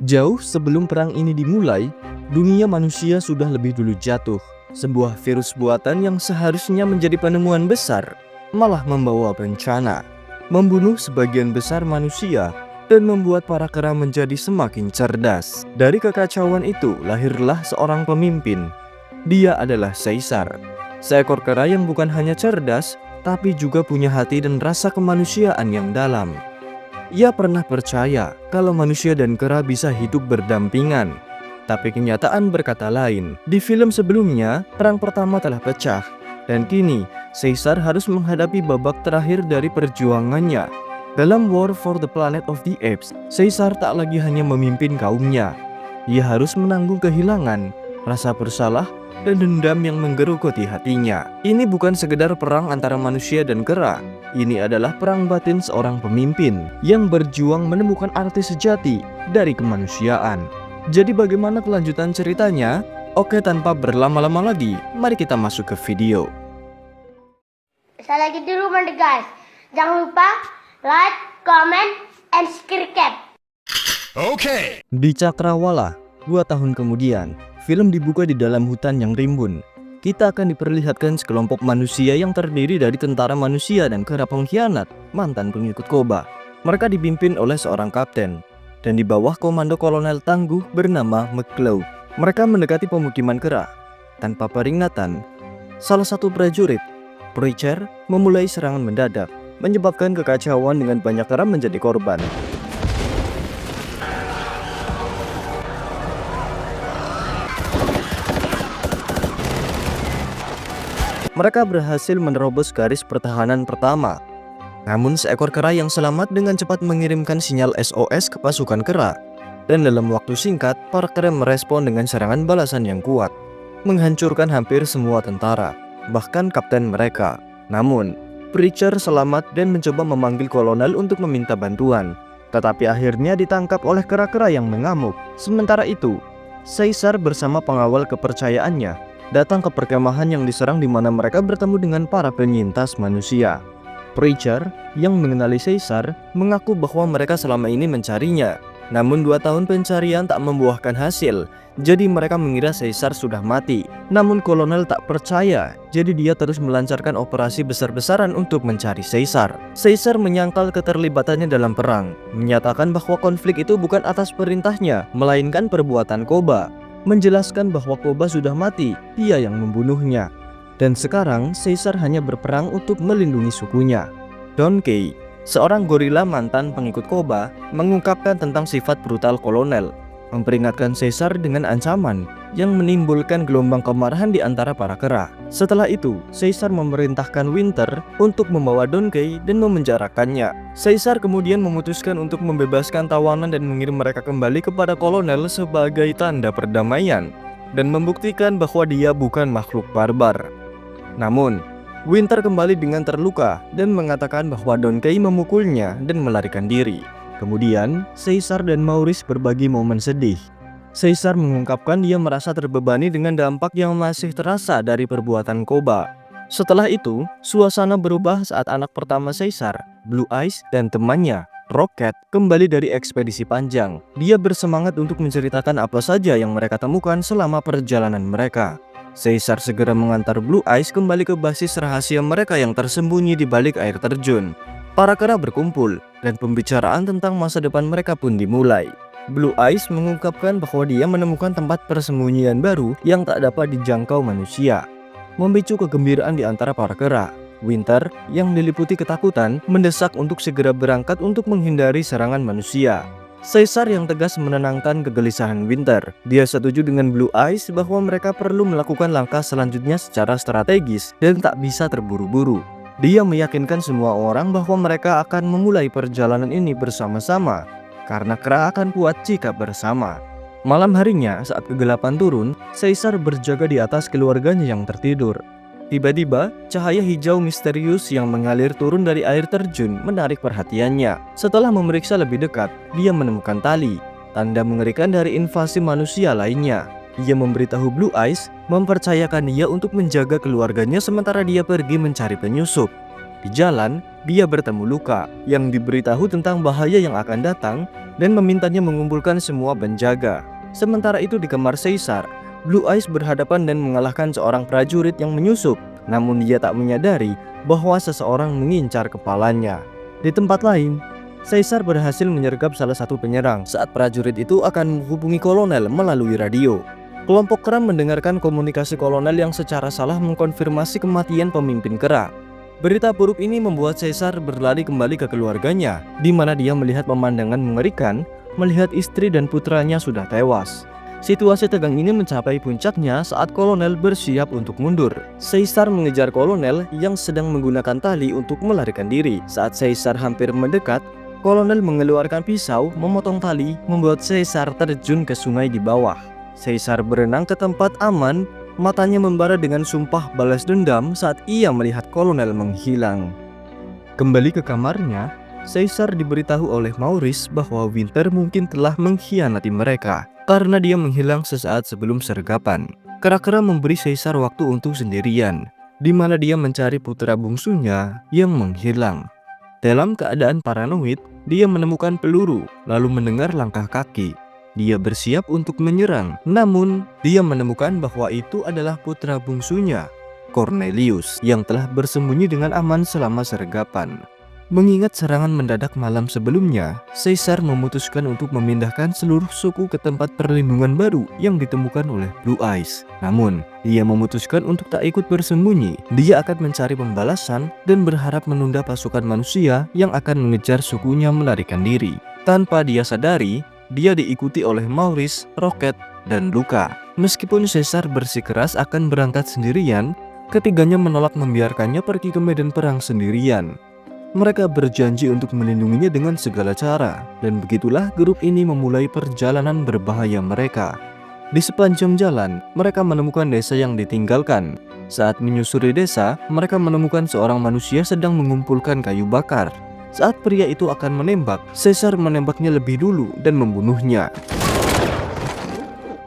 Jauh sebelum perang ini dimulai, dunia manusia sudah lebih dulu jatuh. Sebuah virus buatan yang seharusnya menjadi penemuan besar, malah membawa bencana, membunuh sebagian besar manusia, dan membuat para kera menjadi semakin cerdas. Dari kekacauan itu lahirlah seorang pemimpin. Dia adalah Caesar, seekor kera yang bukan hanya cerdas, tapi juga punya hati dan rasa kemanusiaan yang dalam. Ia pernah percaya kalau manusia dan kera bisa hidup berdampingan. Tapi kenyataan berkata lain. Di film sebelumnya, perang pertama telah pecah. Dan kini, Caesar harus menghadapi babak terakhir dari perjuangannya. Dalam War for the Planet of the Apes, Caesar tak lagi hanya memimpin kaumnya. Ia harus menanggung kehilangan, rasa bersalah, dan dendam yang menggerogoti hatinya. Ini bukan sekedar perang antara manusia dan kera. Ini adalah perang batin seorang pemimpin yang berjuang menemukan arti sejati dari kemanusiaan. Jadi bagaimana kelanjutan ceritanya? Oke, tanpa berlama-lama lagi, mari kita masuk ke video. Saya lagi di rumah nih guys. Jangan lupa like, comment, and subscribe. Okay. Di Cakrawala, 2 tahun kemudian, film dibuka di dalam hutan yang rimbun. Kita akan diperlihatkan sekelompok manusia yang terdiri dari tentara manusia dan kera pengkhianat, mantan pengikut Koba. Mereka dipimpin oleh seorang kapten, dan di bawah komando kolonel tangguh bernama McCloud. Mereka mendekati pemukiman kera. Tanpa peringatan, salah satu prajurit, Preacher, memulai serangan mendadak, menyebabkan kekacauan dengan banyak kera menjadi korban. Mereka berhasil menerobos garis pertahanan pertama. Namun seekor kera yang selamat dengan cepat mengirimkan sinyal SOS ke pasukan kera. Dan dalam waktu singkat, para kera merespon dengan serangan balasan yang kuat, menghancurkan hampir semua tentara, bahkan kapten mereka. Namun, Preacher selamat dan mencoba memanggil kolonel untuk meminta bantuan. Tetapi akhirnya ditangkap oleh kera-kera yang mengamuk. Sementara itu, Caesar bersama pengawal kepercayaannya datang ke perkemahan yang diserang di mana mereka bertemu dengan para penyintas manusia. Preacher yang mengenali Caesar mengaku bahwa mereka selama ini mencarinya. Namun 2 tahun pencarian tak membuahkan hasil, jadi mereka mengira Caesar sudah mati. Namun kolonel tak percaya, jadi dia terus melancarkan operasi besar-besaran untuk mencari Caesar. Caesar menyangkal keterlibatannya dalam perang, menyatakan bahwa konflik itu bukan atas perintahnya, melainkan perbuatan Koba. Menjelaskan bahwa Koba sudah mati, dia yang membunuhnya. Dan sekarang Caesar hanya berperang untuk melindungi sukunya. Donkey, seorang gorila mantan pengikut Koba, mengungkapkan tentang sifat brutal kolonel, memperingatkan Caesar dengan ancaman yang menimbulkan gelombang kemarahan di antara para kera. Setelah itu, Caesar memerintahkan Winter untuk membawa Donkey dan memenjarakannya. Caesar kemudian memutuskan untuk membebaskan tawanan dan mengirim mereka kembali kepada kolonel sebagai tanda perdamaian dan membuktikan bahwa dia bukan makhluk barbar. Namun, Winter kembali dengan terluka dan mengatakan bahwa Donkey memukulnya dan melarikan diri. Kemudian, Caesar dan Maurice berbagi momen sedih. Caesar mengungkapkan dia merasa terbebani dengan dampak yang masih terasa dari perbuatan Koba. Setelah itu, suasana berubah saat anak pertama Caesar, Blue Eyes, dan temannya, Rocket, kembali dari ekspedisi panjang. Dia bersemangat untuk menceritakan apa saja yang mereka temukan selama perjalanan mereka. Caesar segera mengantar Blue Eyes kembali ke basis rahasia mereka yang tersembunyi di balik air terjun. Para kera berkumpul, dan pembicaraan tentang masa depan mereka pun dimulai. Blue Eyes mengungkapkan bahwa dia menemukan tempat persembunyian baru yang tak dapat dijangkau manusia, memicu kegembiraan di antara para kera. Winter, yang diliputi ketakutan, mendesak untuk segera berangkat untuk menghindari serangan manusia. Caesar yang tegas menenangkan kegelisahan Winter. Dia setuju dengan Blue Eyes bahwa mereka perlu melakukan langkah selanjutnya secara strategis dan tak bisa terburu-buru. Dia meyakinkan semua orang bahwa mereka akan memulai perjalanan ini bersama-sama, karena kera akan kuat jika bersama. Malam harinya, saat kegelapan turun, Caesar berjaga di atas keluarganya yang tertidur. Tiba-tiba, cahaya hijau misterius yang mengalir turun dari air terjun menarik perhatiannya. Setelah memeriksa lebih dekat, dia menemukan tali, tanda mengerikan dari invasi manusia lainnya. Dia memberitahu Blue Eyes, mempercayakan dia untuk menjaga keluarganya sementara dia pergi mencari penyusup. Di jalan, dia bertemu Luka yang diberitahu tentang bahaya yang akan datang dan memintanya mengumpulkan semua penjaga. Sementara itu di kamar Caesar, Blue Eyes berhadapan dan mengalahkan seorang prajurit yang menyusup. Namun dia tak menyadari bahwa seseorang mengincar kepalanya. Di tempat lain, Caesar berhasil menyergap salah satu penyerang saat prajurit itu akan menghubungi kolonel melalui radio. Kelompok kera mendengarkan komunikasi kolonel yang secara salah mengkonfirmasi kematian pemimpin kera. Berita buruk ini membuat Caesar berlari kembali ke keluarganya, di mana dia melihat pemandangan mengerikan, melihat istri dan putranya sudah tewas. Situasi tegang ini mencapai puncaknya saat kolonel bersiap untuk mundur. Caesar mengejar kolonel yang sedang menggunakan tali untuk melarikan diri. Saat Caesar hampir mendekat, kolonel mengeluarkan pisau, memotong tali, membuat Caesar terjun ke sungai di bawah. Caesar berenang ke tempat aman, matanya membara dengan sumpah balas dendam saat ia melihat kolonel menghilang. Kembali ke kamarnya, Caesar diberitahu oleh Maurice bahwa Winter mungkin telah mengkhianati mereka karena dia menghilang sesaat sebelum sergapan. Kera-kera memberi Caesar waktu untuk sendirian, di mana dia mencari putra bungsunya yang menghilang. Dalam keadaan paranoid, dia menemukan peluru, lalu mendengar langkah kaki. Dia bersiap untuk menyerang, namun dia menemukan bahwa itu adalah putra bungsunya, Cornelius, yang telah bersembunyi dengan aman selama sergapan. Mengingat serangan mendadak malam sebelumnya, Caesar memutuskan untuk memindahkan seluruh suku ke tempat perlindungan baru yang ditemukan oleh Blue Eyes. Namun, dia memutuskan untuk tak ikut bersembunyi. Dia akan mencari pembalasan dan berharap menunda pasukan manusia yang akan mengejar sukunya melarikan diri. Tanpa dia sadari, dia diikuti oleh Maurice, Rocket, dan Luka. Meskipun Caesar bersikeras akan berangkat sendirian, ketiganya menolak membiarkannya pergi ke medan perang sendirian. Mereka berjanji untuk melindunginya dengan segala cara, dan begitulah grup ini memulai perjalanan berbahaya mereka. Di sepanjang jalan, mereka menemukan desa yang ditinggalkan. Saat menyusuri desa, mereka menemukan seorang manusia sedang mengumpulkan kayu bakar. Saat pria itu akan menembak, Caesar menembaknya lebih dulu dan membunuhnya.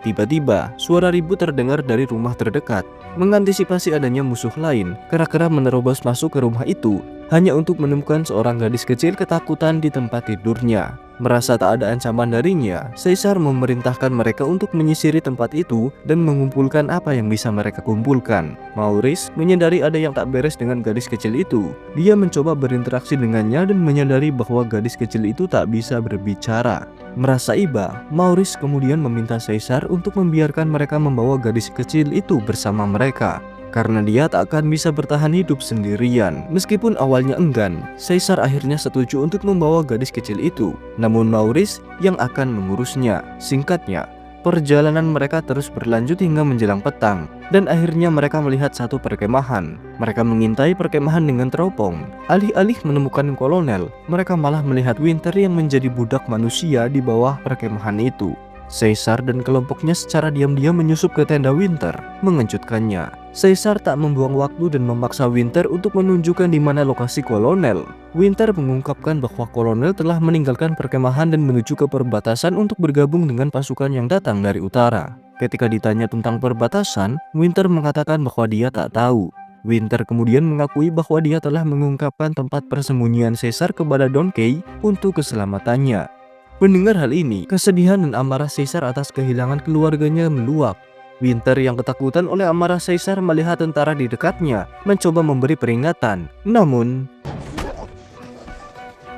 Tiba-tiba, suara ribut terdengar dari rumah terdekat. Mengantisipasi adanya musuh lain, kera-kera menerobos masuk ke rumah itu hanya untuk menemukan seorang gadis kecil ketakutan di tempat tidurnya. Merasa tak ada ancaman darinya, Caesar memerintahkan mereka untuk menyisiri tempat itu dan mengumpulkan apa yang bisa mereka kumpulkan. Maurice menyadari ada yang tak beres dengan gadis kecil itu. Dia mencoba berinteraksi dengannya dan menyadari bahwa gadis kecil itu tak bisa berbicara. Merasa iba, Maurice kemudian meminta Caesar untuk membiarkan mereka membawa gadis kecil itu bersama mereka, karena dia tak akan bisa bertahan hidup sendirian. Meskipun awalnya enggan, Caesar akhirnya setuju untuk membawa gadis kecil itu. Namun Maurice yang akan mengurusnya. Singkatnya, perjalanan mereka terus berlanjut hingga menjelang petang, dan akhirnya mereka melihat satu perkemahan. Mereka mengintai perkemahan dengan teropong. Alih-alih menemukan kolonel, mereka malah melihat Winter yang menjadi budak manusia di bawah perkemahan itu. Caesar dan kelompoknya secara diam-diam menyusup ke tenda Winter, mengejutkannya. Caesar tak membuang waktu dan memaksa Winter untuk menunjukkan di mana lokasi kolonel. Winter mengungkapkan bahwa kolonel telah meninggalkan perkemahan dan menuju ke perbatasan untuk bergabung dengan pasukan yang datang dari utara. Ketika ditanya tentang perbatasan, Winter mengatakan bahwa dia tak tahu. Winter kemudian mengakui bahwa dia telah mengungkapkan tempat persembunyian Caesar kepada Donkey untuk keselamatannya. Mendengar hal ini, kesedihan dan amarah Caesar atas kehilangan keluarganya meluap. Winter yang ketakutan oleh amarah Caesar melihat tentara di dekatnya, mencoba memberi peringatan. Namun,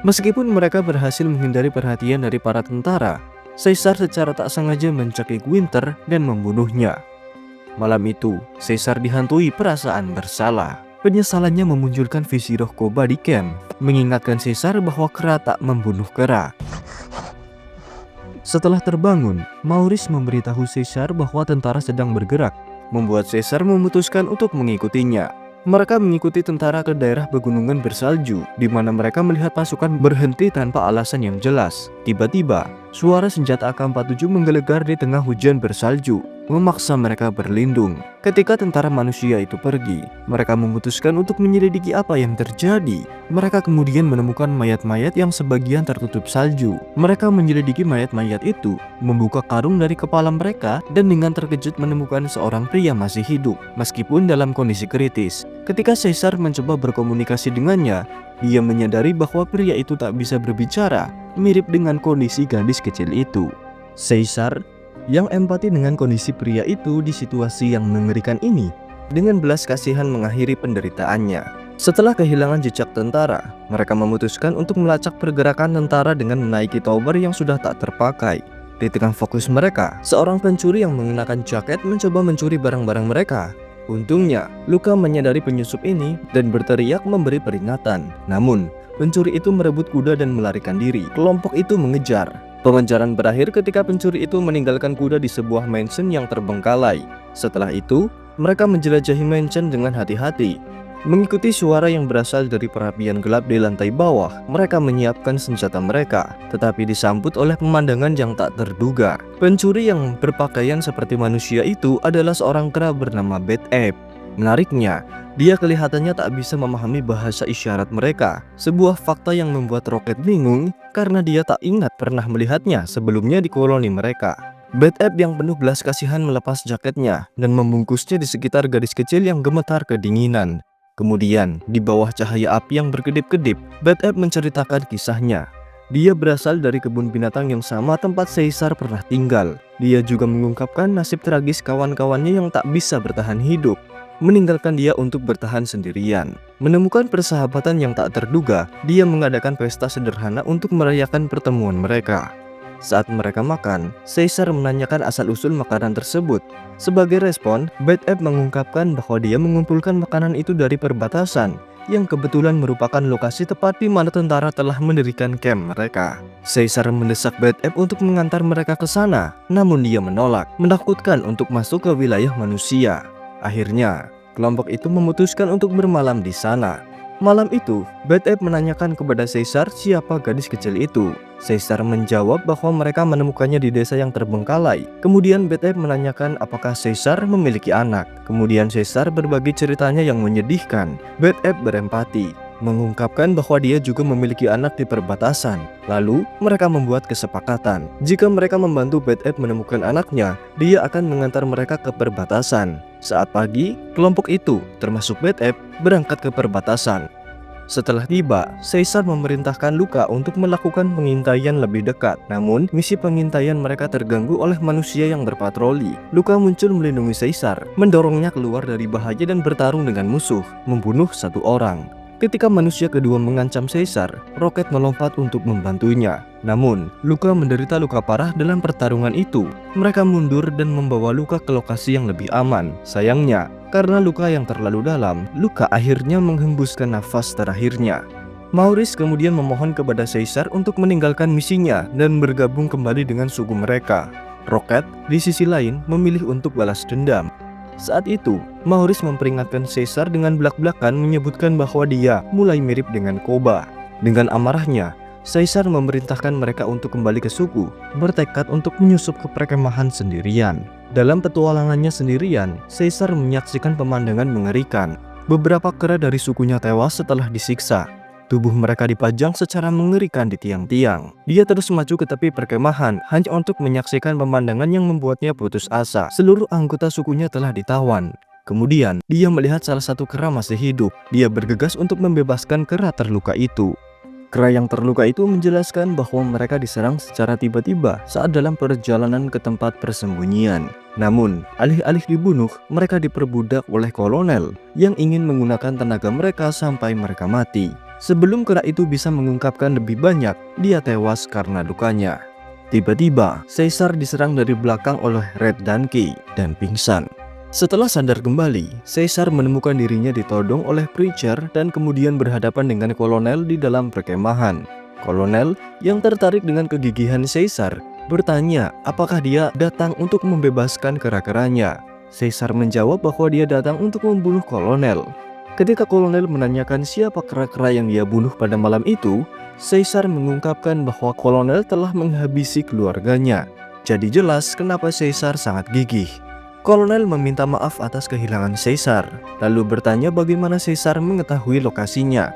meskipun mereka berhasil menghindari perhatian dari para tentara, Caesar secara tak sengaja mencekik Winter dan membunuhnya. Malam itu, Caesar dihantui perasaan bersalah. Penyesalannya memunculkan visi roh Koba di camp, mengingatkan Caesar bahwa kera tak membunuh kera. Setelah terbangun, Maurice memberitahu Caesar bahwa tentara sedang bergerak, membuat Caesar memutuskan untuk mengikutinya. Mereka mengikuti tentara ke daerah pegunungan bersalju, di mana mereka melihat pasukan berhenti tanpa alasan yang jelas. Tiba-tiba, Suara senjata AK-47 menggelegar di tengah hujan bersalju, memaksa mereka berlindung. Ketika tentara manusia itu pergi, mereka memutuskan untuk menyelidiki apa yang terjadi. Mereka kemudian menemukan mayat-mayat yang sebagian tertutup salju. Mereka menyelidiki mayat-mayat itu, membuka karung dari kepala mereka, dan dengan terkejut menemukan seorang pria masih hidup, meskipun dalam kondisi kritis. Ketika Caesar mencoba berkomunikasi dengannya, dia menyadari bahwa pria itu tak bisa berbicara, mirip dengan kondisi gadis kecil itu. Caesar yang empati dengan kondisi pria itu di situasi yang mengerikan ini, dengan belas kasihan mengakhiri penderitaannya. Setelah kehilangan jejak tentara, mereka memutuskan untuk melacak pergerakan tentara dengan menaiki tower yang sudah tak terpakai. Di tengah fokus mereka, seorang pencuri yang mengenakan jaket mencoba mencuri barang-barang mereka. Untungnya, Luka menyadari penyusup ini dan berteriak memberi peringatan. Namun, pencuri itu merebut kuda dan melarikan diri. Kelompok itu mengejar. Pengejaran berakhir ketika pencuri itu meninggalkan kuda di sebuah mansion yang terbengkalai. Setelah itu, mereka menjelajahi mansion dengan hati-hati. Mengikuti suara yang berasal dari perapian gelap di lantai bawah, mereka menyiapkan senjata mereka, tetapi disambut oleh pemandangan yang tak terduga. Pencuri yang berpakaian seperti manusia itu adalah seorang kera bernama Bad Ape. Menariknya, dia kelihatannya tak bisa memahami bahasa isyarat mereka, sebuah fakta yang membuat Rocket bingung karena dia tak ingat pernah melihatnya sebelumnya di koloni mereka. Bad Ape yang penuh belas kasihan melepas jaketnya dan membungkusnya di sekitar gadis kecil yang gemetar kedinginan. Kemudian, di bawah cahaya api yang berkedip-kedip, Bad Ape menceritakan kisahnya. Dia berasal dari kebun binatang yang sama tempat Caesar pernah tinggal. Dia juga mengungkapkan nasib tragis kawan-kawannya yang tak bisa bertahan hidup, meninggalkan dia untuk bertahan sendirian. Menemukan persahabatan yang tak terduga, dia mengadakan pesta sederhana untuk merayakan pertemuan mereka. Saat mereka makan, Caesar menanyakan asal-usul makanan tersebut. Sebagai respon, Bad Ape mengungkapkan bahwa dia mengumpulkan makanan itu dari perbatasan, yang kebetulan merupakan lokasi tepat di mana tentara telah mendirikan camp mereka. Caesar mendesak Bad Ape untuk mengantar mereka ke sana, namun dia menolak, menakutkan untuk masuk ke wilayah manusia. Akhirnya, kelompok itu memutuskan untuk bermalam di sana. Malam itu, Bad Ape menanyakan kepada Caesar siapa gadis kecil itu. Caesar menjawab bahwa mereka menemukannya di desa yang terbengkalai. Kemudian Bad Ape menanyakan apakah Caesar memiliki anak. Kemudian Caesar berbagi ceritanya yang menyedihkan. Bad Ape berempati, mengungkapkan bahwa dia juga memiliki anak di perbatasan. Lalu, mereka membuat kesepakatan. Jika mereka membantu Bad Ape menemukan anaknya, dia akan mengantar mereka ke perbatasan. Saat pagi, kelompok itu, termasuk Bad Ape, berangkat ke perbatasan. Setelah tiba, Caesar memerintahkan Luka untuk melakukan pengintaian lebih dekat. Namun, misi pengintaian mereka terganggu oleh manusia yang berpatroli. Luka muncul melindungi Caesar, mendorongnya keluar dari bahaya dan bertarung dengan musuh, membunuh satu orang. Ketika manusia kedua mengancam Caesar, Rocket melompat untuk membantunya. Namun, Luka menderita luka parah dalam pertarungan itu. Mereka mundur dan membawa Luka ke lokasi yang lebih aman. Sayangnya, karena luka yang terlalu dalam, Luka akhirnya menghembuskan nafas terakhirnya. Maurice kemudian memohon kepada Caesar untuk meninggalkan misinya dan bergabung kembali dengan suku mereka. Rocket, di sisi lain, memilih untuk balas dendam. Saat itu, Maurice memperingatkan Caesar dengan belak-belakan menyebutkan bahwa dia mulai mirip dengan Koba. Dengan amarahnya, Caesar memerintahkan mereka untuk kembali ke suku, bertekad untuk menyusup ke perkemahan sendirian. Dalam petualangannya sendirian, Caesar menyaksikan pemandangan mengerikan. Beberapa kera dari sukunya tewas setelah disiksa. Tubuh mereka dipajang secara mengerikan di tiang-tiang. Dia terus maju ke tepi perkemahan hanya untuk menyaksikan pemandangan yang membuatnya putus asa. Seluruh anggota sukunya telah ditawan. Kemudian, dia melihat salah satu kera masih hidup. Dia bergegas untuk membebaskan kera terluka itu. Kera yang terluka itu menjelaskan bahwa mereka diserang secara tiba-tiba saat dalam perjalanan ke tempat persembunyian. Namun, alih-alih dibunuh, mereka diperbudak oleh kolonel yang ingin menggunakan tenaga mereka sampai mereka mati. Sebelum kera itu bisa mengungkapkan lebih banyak, dia tewas karena lukanya. Tiba-tiba, Caesar diserang dari belakang oleh Red Donkey dan pingsan. Setelah sadar kembali, Caesar menemukan dirinya ditodong oleh Preacher dan kemudian berhadapan dengan kolonel di dalam perkemahan. Kolonel yang tertarik dengan kegigihan Caesar bertanya apakah dia datang untuk membebaskan kera-keranya. Caesar menjawab bahwa dia datang untuk membunuh kolonel. Ketika kolonel menanyakan siapa kera-kera yang ia bunuh pada malam itu, Caesar mengungkapkan bahwa kolonel telah menghabisi keluarganya. Jadi jelas kenapa Caesar sangat gigih. Kolonel meminta maaf atas kehilangan Caesar, lalu bertanya bagaimana Caesar mengetahui lokasinya.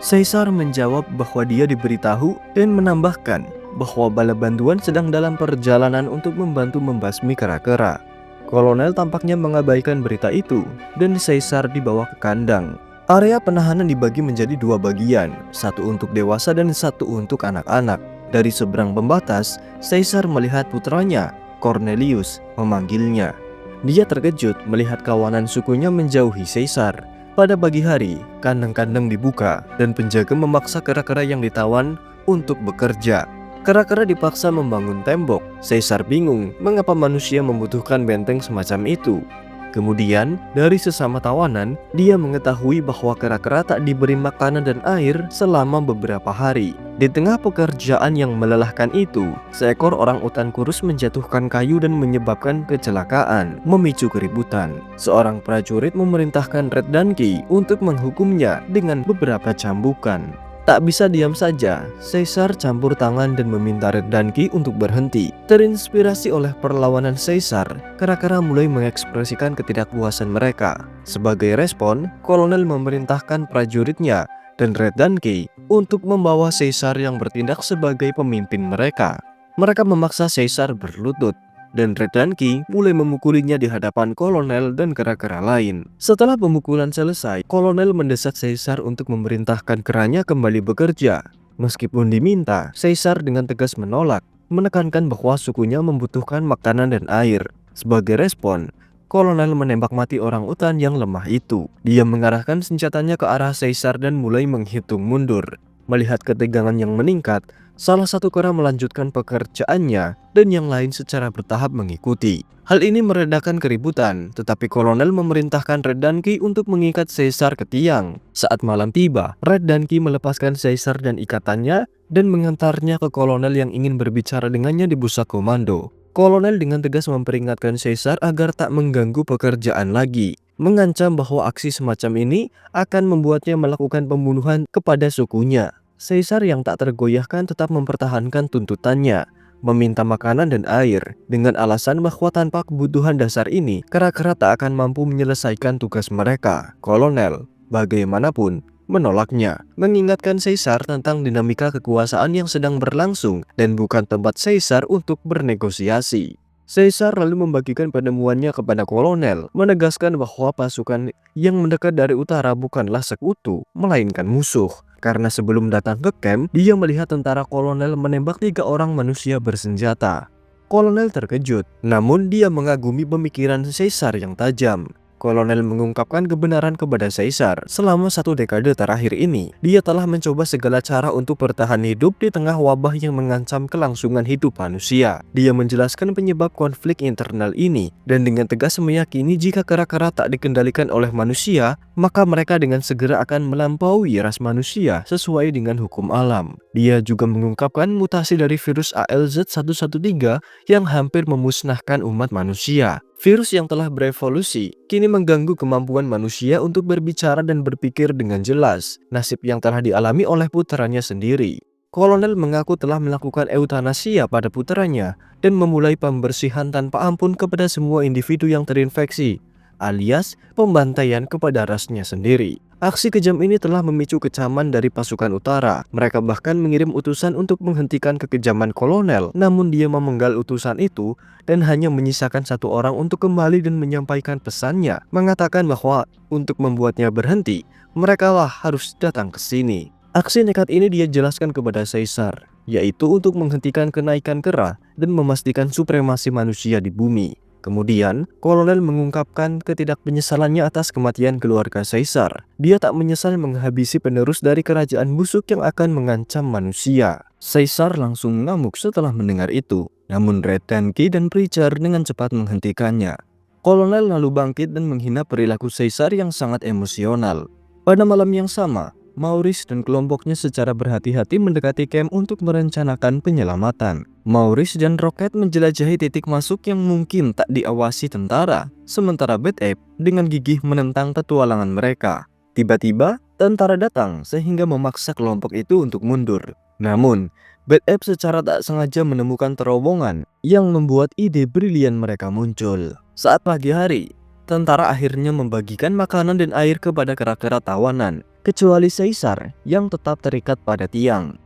Caesar menjawab bahwa dia diberitahu dan menambahkan bahwa bala bantuan sedang dalam perjalanan untuk membantu membasmi kera-kera. Kolonel tampaknya mengabaikan berita itu dan Caesar dibawa ke kandang. Area penahanan dibagi menjadi dua bagian, satu untuk dewasa dan satu untuk anak-anak. Dari seberang pembatas, Caesar melihat putranya, Cornelius, memanggilnya. Dia terkejut melihat kawanan sukunya menjauhi Caesar. Pada pagi hari, kandang-kandang dibuka dan penjaga memaksa kera-kera yang ditawan untuk bekerja. Kera-kera dipaksa membangun tembok. Caesar bingung mengapa manusia membutuhkan benteng semacam itu. Kemudian, dari sesama tawanan, dia mengetahui bahwa kera-kera tak diberi makanan dan air selama beberapa hari. Di tengah pekerjaan yang melelahkan itu, seekor orang utan kurus menjatuhkan kayu dan menyebabkan kecelakaan, memicu keributan. Seorang prajurit memerintahkan Red Donkey untuk menghukumnya dengan beberapa cambukan. Tak bisa diam saja, Caesar campur tangan dan meminta Red Donkey untuk berhenti. Terinspirasi oleh perlawanan Caesar, kera-kera mulai mengekspresikan ketidakpuasan mereka. Sebagai respon, kolonel memerintahkan prajuritnya dan Red Donkey untuk membawa Caesar yang bertindak sebagai pemimpin mereka. Mereka memaksa Caesar berlutut, dan Red Donkey mulai memukulinya di hadapan kolonel dan kera-kera lain. Setelah pemukulan selesai, kolonel mendesak Caesar untuk memerintahkan keranya kembali bekerja. Meskipun diminta, Caesar dengan tegas menolak, menekankan bahwa sukunya membutuhkan makanan dan air. Sebagai respon, kolonel menembak mati orang utan yang lemah itu. Dia mengarahkan senjatanya ke arah Caesar dan mulai menghitung mundur. Melihat ketegangan yang meningkat, salah satu kera melanjutkan pekerjaannya dan yang lain secara bertahap mengikuti. Hal ini meredakan keributan, tetapi kolonel memerintahkan Red Donkey untuk mengikat Caesar ke tiang. Saat malam tiba, Red Donkey melepaskan Caesar dan ikatannya dan mengantarnya ke kolonel yang ingin berbicara dengannya di pusat komando. Kolonel dengan tegas memperingatkan Caesar agar tak mengganggu pekerjaan lagi, mengancam bahwa aksi semacam ini akan membuatnya melakukan pembunuhan kepada sukunya. Caesar yang tak tergoyahkan tetap mempertahankan tuntutannya, meminta makanan dan air, dengan alasan bahwa tanpa kebutuhan dasar ini, kera-kera tak akan mampu menyelesaikan tugas mereka. Kolonel, bagaimanapun, menolaknya, mengingatkan Caesar tentang dinamika kekuasaan yang sedang berlangsung dan bukan tempat Caesar untuk bernegosiasi. Caesar lalu membagikan penemuannya kepada kolonel, menegaskan bahwa pasukan yang mendekat dari utara bukanlah sekutu, melainkan musuh. Karena sebelum datang ke camp, dia melihat tentara kolonel menembak 3 orang manusia bersenjata. Kolonel terkejut, namun dia mengagumi pemikiran Caesar yang tajam. Kolonel mengungkapkan kebenaran kepada Caesar. Selama 1 dekade terakhir ini, dia telah mencoba segala cara untuk bertahan hidup di tengah wabah yang mengancam kelangsungan hidup manusia. Dia menjelaskan penyebab konflik internal ini, dan dengan tegas meyakini jika kera-kera tak dikendalikan oleh manusia, maka mereka dengan segera akan melampaui ras manusia sesuai dengan hukum alam. Dia juga mengungkapkan mutasi dari virus ALZ113 yang hampir memusnahkan umat manusia. Virus yang telah berevolusi kini mengganggu kemampuan manusia untuk berbicara dan berpikir dengan jelas, nasib yang telah dialami oleh putranya sendiri. Kolonel mengaku telah melakukan eutanasia pada putranya dan memulai pembersihan tanpa ampun kepada semua individu yang terinfeksi, alias pembantaian kepada rasnya sendiri. Aksi kejam ini telah memicu kecaman dari pasukan utara. Mereka bahkan mengirim utusan untuk menghentikan kekejaman kolonel, namun dia memenggal utusan itu dan hanya menyisakan 1 orang untuk kembali dan menyampaikan pesannya, mengatakan bahwa untuk membuatnya berhenti, merekalah harus datang ke sini. Aksi nekat ini dia jelaskan kepada Caesar, yaitu untuk menghentikan kenaikan kera dan memastikan supremasi manusia di bumi. Kemudian, kolonel mengungkapkan ketidakpenyesalannya atas kematian keluarga Caesar. Dia tak menyesal menghabisi penerus dari kerajaan busuk yang akan mengancam manusia. Caesar langsung ngamuk setelah mendengar itu, namun Red Donkey dan Preacher dengan cepat menghentikannya. Kolonel lalu bangkit dan menghina perilaku Caesar yang sangat emosional. Pada malam yang sama, Maurice dan kelompoknya secara berhati-hati mendekati camp untuk merencanakan penyelamatan. Maurice dan Rocket menjelajahi titik masuk yang mungkin tak diawasi tentara, sementara Bad Ape dengan gigih menentang petualangan mereka. Tiba-tiba, tentara datang sehingga memaksa kelompok itu untuk mundur. Namun, Bad Ape secara tak sengaja menemukan terowongan yang membuat ide brilian mereka muncul. Saat pagi hari, tentara akhirnya membagikan makanan dan air kepada kera-kera tawanan, kecuali Caesar yang tetap terikat pada tiang.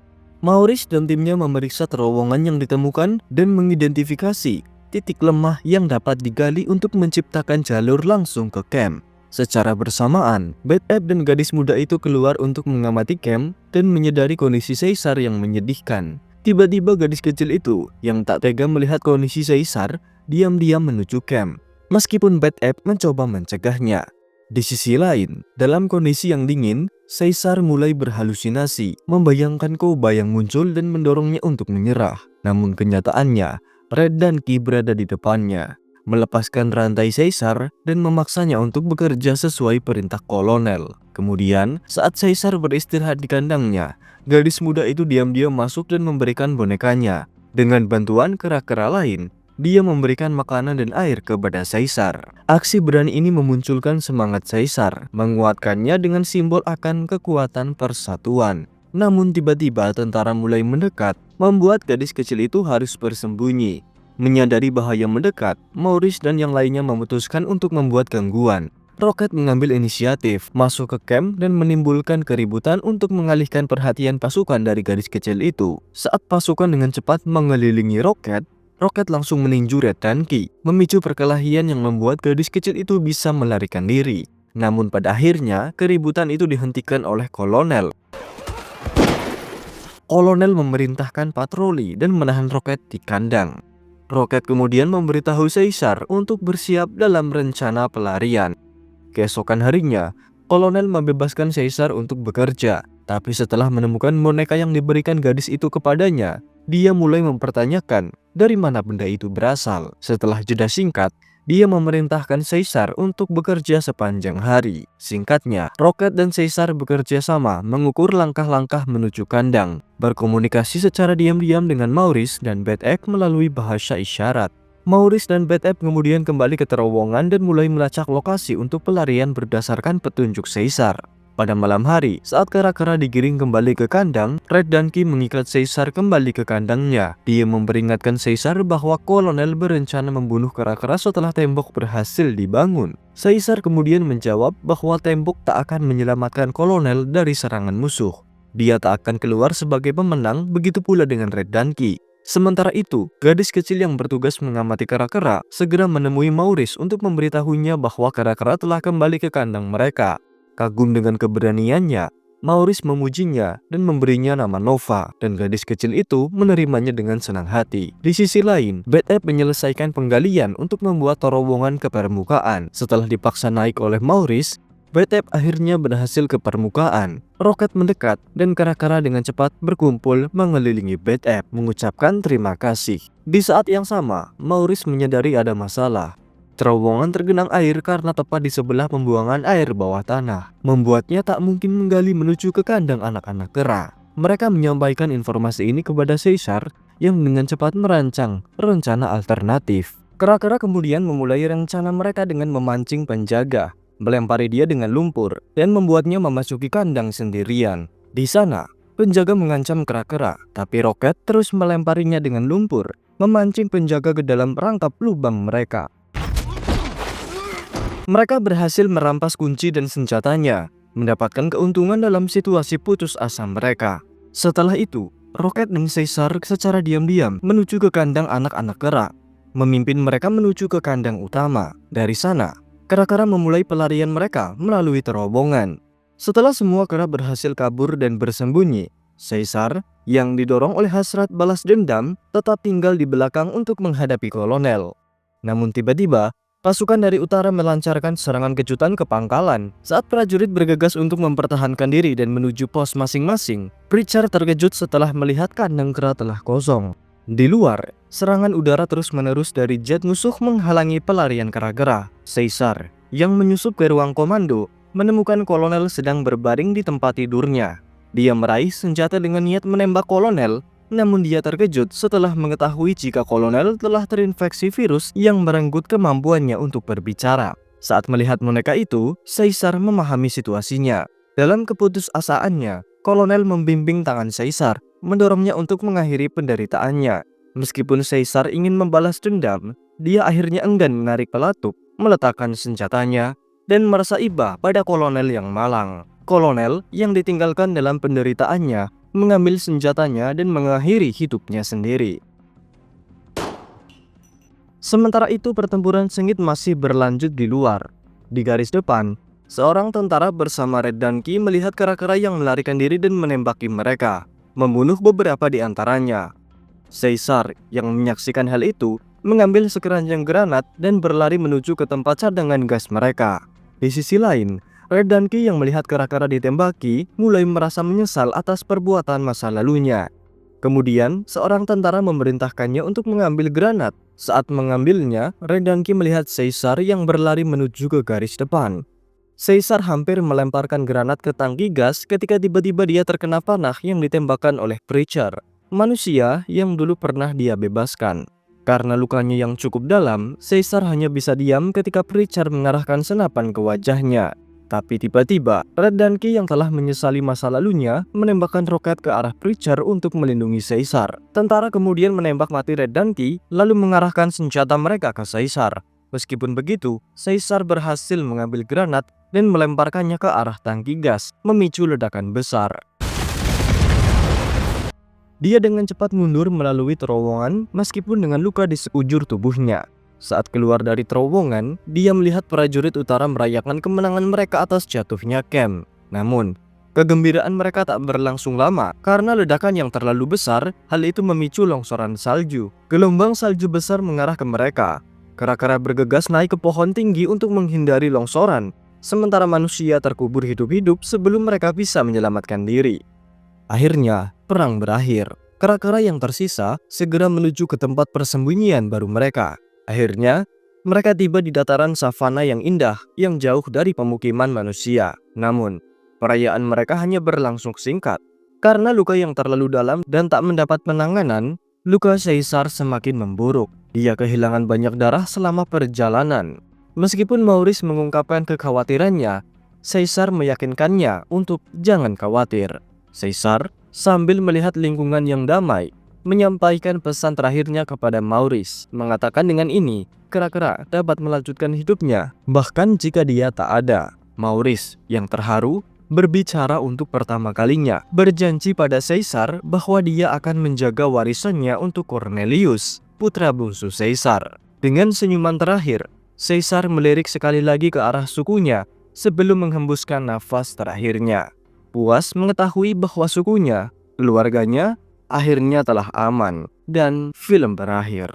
Maurice dan timnya memeriksa terowongan yang ditemukan dan mengidentifikasi titik lemah yang dapat digali untuk menciptakan jalur langsung ke camp. Secara bersamaan, Bad Ape dan gadis muda itu keluar untuk mengamati camp dan menyadari kondisi Caesar yang menyedihkan. Tiba-tiba gadis kecil itu yang tak tega melihat kondisi Caesar diam-diam menuju camp, meskipun Bad Ape mencoba mencegahnya. Di sisi lain, dalam kondisi yang dingin, Caesar mulai berhalusinasi, membayangkan Koba yang muncul dan mendorongnya untuk menyerah. Namun kenyataannya, Red dan Ki berada di depannya, melepaskan rantai Caesar dan memaksanya untuk bekerja sesuai perintah kolonel. Kemudian, saat Caesar beristirahat di kandangnya, gadis muda itu diam-diam masuk dan memberikan bonekanya. Dengan bantuan kera-kera lain, dia memberikan makanan dan air kepada Caesar. Aksi berani ini memunculkan semangat Caesar, menguatkannya dengan simbol akan kekuatan persatuan. Namun tiba-tiba tentara mulai mendekat, membuat gadis kecil itu harus bersembunyi. Menyadari bahaya mendekat, Maurice dan yang lainnya memutuskan untuk membuat gangguan. Rocket mengambil inisiatif, masuk ke camp dan menimbulkan keributan untuk mengalihkan perhatian pasukan dari gadis kecil itu. Saat pasukan dengan cepat mengelilingi Rocket langsung meninju Red dan Ki, memicu perkelahian yang membuat gadis kecil itu bisa melarikan diri. Namun pada akhirnya, keributan itu dihentikan oleh kolonel. Kolonel memerintahkan patroli dan menahan Rocket di kandang. Rocket kemudian memberitahu Caesar untuk bersiap dalam rencana pelarian. Keesokan harinya, kolonel membebaskan Caesar untuk bekerja. Tapi setelah menemukan boneka yang diberikan gadis itu kepadanya, dia mulai mempertanyakan dari mana benda itu berasal. Setelah jeda singkat, dia memerintahkan Caesar untuk bekerja sepanjang hari. Singkatnya, Rocket dan Caesar bekerja sama mengukur langkah-langkah menuju kandang, berkomunikasi secara diam-diam dengan Maurice dan Bad Ape melalui bahasa isyarat. Maurice dan Bad Ape kemudian kembali ke terowongan dan mulai melacak lokasi untuk pelarian berdasarkan petunjuk Caesar. Pada malam hari, saat kera-kera digiring kembali ke kandang, Red dan Ki mengikat Caesar kembali ke kandangnya. Dia memperingatkan Caesar bahwa kolonel berencana membunuh kera-kera setelah tembok berhasil dibangun. Caesar kemudian menjawab bahwa tembok tak akan menyelamatkan kolonel dari serangan musuh. Dia tak akan keluar sebagai pemenang, begitu pula dengan Red dan Ki. Sementara itu, gadis kecil yang bertugas mengamati kera-kera segera menemui Maurice untuk memberitahunya bahwa kera-kera telah kembali ke kandang mereka. Kagum dengan keberaniannya, Maurice memujinya dan memberinya nama Nova, dan gadis kecil itu menerimanya dengan senang hati. Di sisi lain, Bad Ape menyelesaikan penggalian untuk membuat terowongan ke permukaan. Setelah dipaksa naik oleh Maurice, Bad Ape akhirnya berhasil ke permukaan. Rocket mendekat dan kera-kera dengan cepat berkumpul mengelilingi Bad Ape, mengucapkan terima kasih. Di saat yang sama, Maurice menyadari ada masalah. Terowongan tergenang air karena tepat di sebelah pembuangan air bawah tanah, membuatnya tak mungkin menggali menuju ke kandang anak-anak kera. Mereka menyampaikan informasi ini kepada Caesar yang dengan cepat merancang rencana alternatif. Kera-kera kemudian memulai rencana mereka dengan memancing penjaga, melempari dia dengan lumpur, dan membuatnya memasuki kandang sendirian. Di sana, penjaga mengancam kera-kera, tapi Rocket terus melemparinya dengan lumpur, memancing penjaga ke dalam rangkap lubang mereka. Mereka berhasil merampas kunci dan senjatanya, mendapatkan keuntungan dalam situasi putus asa mereka. Setelah itu, Rocket dan Caesar secara diam-diam menuju ke kandang anak-anak kera, memimpin mereka menuju ke kandang utama. Dari sana, kera-kera memulai pelarian mereka melalui terowongan. Setelah semua kera berhasil kabur dan bersembunyi, Caesar yang didorong oleh hasrat balas dendam tetap tinggal di belakang untuk menghadapi kolonel. Namun tiba-tiba, pasukan dari utara melancarkan serangan kejutan ke pangkalan. Saat prajurit bergegas untuk mempertahankan diri dan menuju pos masing-masing, Pritchard terkejut setelah melihat kandang kera telah kosong. Di luar, serangan udara terus-menerus dari jet musuh menghalangi pelarian kera-kera. Caesar, yang menyusup ke ruang komando, menemukan kolonel sedang berbaring di tempat tidurnya. Dia meraih senjata dengan niat menembak kolonel, namun dia terkejut setelah mengetahui jika kolonel telah terinfeksi virus yang merenggut kemampuannya untuk berbicara. Saat melihat boneka itu, Caesar memahami situasinya. Dalam keputusasaannya, Kolonel membimbing tangan Caesar, mendorongnya untuk mengakhiri penderitaannya. Meskipun Caesar ingin membalas dendam, dia akhirnya enggan menarik peletup, meletakkan senjatanya, dan merasa iba pada kolonel yang malang. Kolonel yang ditinggalkan dalam penderitaannya, mengambil senjatanya dan mengakhiri hidupnya sendiri. Sementara itu pertempuran sengit masih berlanjut di luar. Di garis depan, seorang tentara bersama Red Donkey melihat kera-kera yang melarikan diri dan menembaki mereka, membunuh beberapa di antaranya. Caesar yang menyaksikan hal itu mengambil sekeranjang granat dan berlari menuju ke tempat cadangan gas mereka. Di sisi lain, Red Donkey yang melihat kera-kera ditembaki mulai merasa menyesal atas perbuatan masa lalunya. Kemudian, seorang tentara memerintahkannya untuk mengambil granat. Saat mengambilnya, Red Donkey melihat Caesar yang berlari menuju ke garis depan. Caesar hampir melemparkan granat ke tangki gas ketika tiba-tiba dia terkena panah yang ditembakkan oleh Preacher, manusia yang dulu pernah dia bebaskan. Karena lukanya yang cukup dalam, Caesar hanya bisa diam ketika Preacher mengarahkan senapan ke wajahnya. Tapi tiba-tiba, Red Donkey yang telah menyesali masa lalunya menembakkan roket ke arah Preacher untuk melindungi Caesar. Tentara kemudian menembak mati Red Donkey lalu mengarahkan senjata mereka ke Caesar. Meskipun begitu, Caesar berhasil mengambil granat dan melemparkannya ke arah tangki gas, memicu ledakan besar. Dia dengan cepat mundur melalui terowongan meskipun dengan luka di sekujur tubuhnya. Saat keluar dari terowongan, dia melihat prajurit utara merayakan kemenangan mereka atas jatuhnya camp. Namun, kegembiraan mereka tak berlangsung lama karena ledakan yang terlalu besar. Hal itu memicu longsoran salju. Gelombang salju besar mengarah ke mereka. Kera-kera bergegas naik ke pohon tinggi untuk menghindari longsoran, sementara manusia terkubur hidup-hidup sebelum mereka bisa menyelamatkan diri. Akhirnya, perang berakhir. Kera-kera yang tersisa segera menuju ke tempat persembunyian baru mereka. Akhirnya, mereka tiba di dataran savana yang indah yang jauh dari pemukiman manusia. Namun, perayaan mereka hanya berlangsung singkat. Karena luka yang terlalu dalam dan tak mendapat penanganan, luka Caesar semakin memburuk. Dia kehilangan banyak darah selama perjalanan. Meskipun Maurice mengungkapkan kekhawatirannya, Caesar meyakinkannya untuk jangan khawatir. Caesar sambil melihat lingkungan yang damai, menyampaikan pesan terakhirnya kepada Maurice, mengatakan dengan ini, kera-kera dapat melanjutkan hidupnya, bahkan jika dia tak ada. Maurice yang terharu, berbicara untuk pertama kalinya, berjanji pada Caesar bahwa dia akan menjaga warisannya untuk Cornelius, putra bungsu Caesar. Dengan senyuman terakhir, Caesar melirik sekali lagi ke arah sukunya sebelum menghembuskan nafas terakhirnya. Puas mengetahui bahwa sukunya, keluarganya, akhirnya telah aman, dan film berakhir.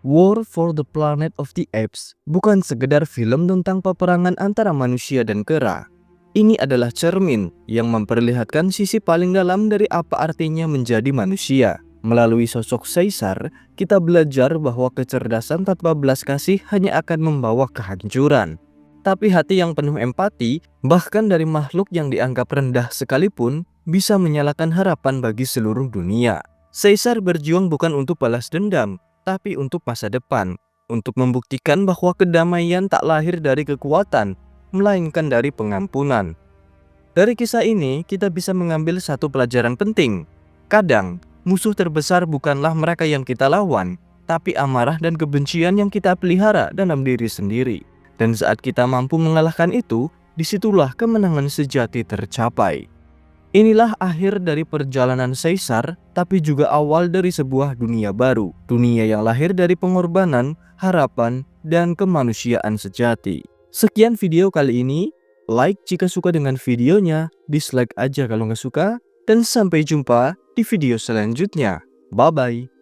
War for the Planet of the Apes bukan sekedar film tentang peperangan antara manusia dan kera. Ini adalah cermin yang memperlihatkan sisi paling dalam dari apa artinya menjadi manusia. Melalui sosok Caesar, kita belajar bahwa kecerdasan tanpa belas kasih hanya akan membawa kehancuran. Tapi hati yang penuh empati, bahkan dari makhluk yang dianggap rendah sekalipun, bisa menyalakan harapan bagi seluruh dunia. Caesar berjuang bukan untuk balas dendam, tapi untuk masa depan. Untuk membuktikan bahwa kedamaian tak lahir dari kekuatan, melainkan dari pengampunan. Dari kisah ini, kita bisa mengambil satu pelajaran penting. Kadang, musuh terbesar bukanlah mereka yang kita lawan, tapi amarah dan kebencian yang kita pelihara dalam diri sendiri. Dan saat kita mampu mengalahkan itu, disitulah kemenangan sejati tercapai. Inilah akhir dari perjalanan Caesar, tapi juga awal dari sebuah dunia baru. Dunia yang lahir dari pengorbanan, harapan, dan kemanusiaan sejati. Sekian video kali ini. Like jika suka dengan videonya, dislike aja kalau nggak suka. Dan sampai jumpa di video selanjutnya. Bye-bye.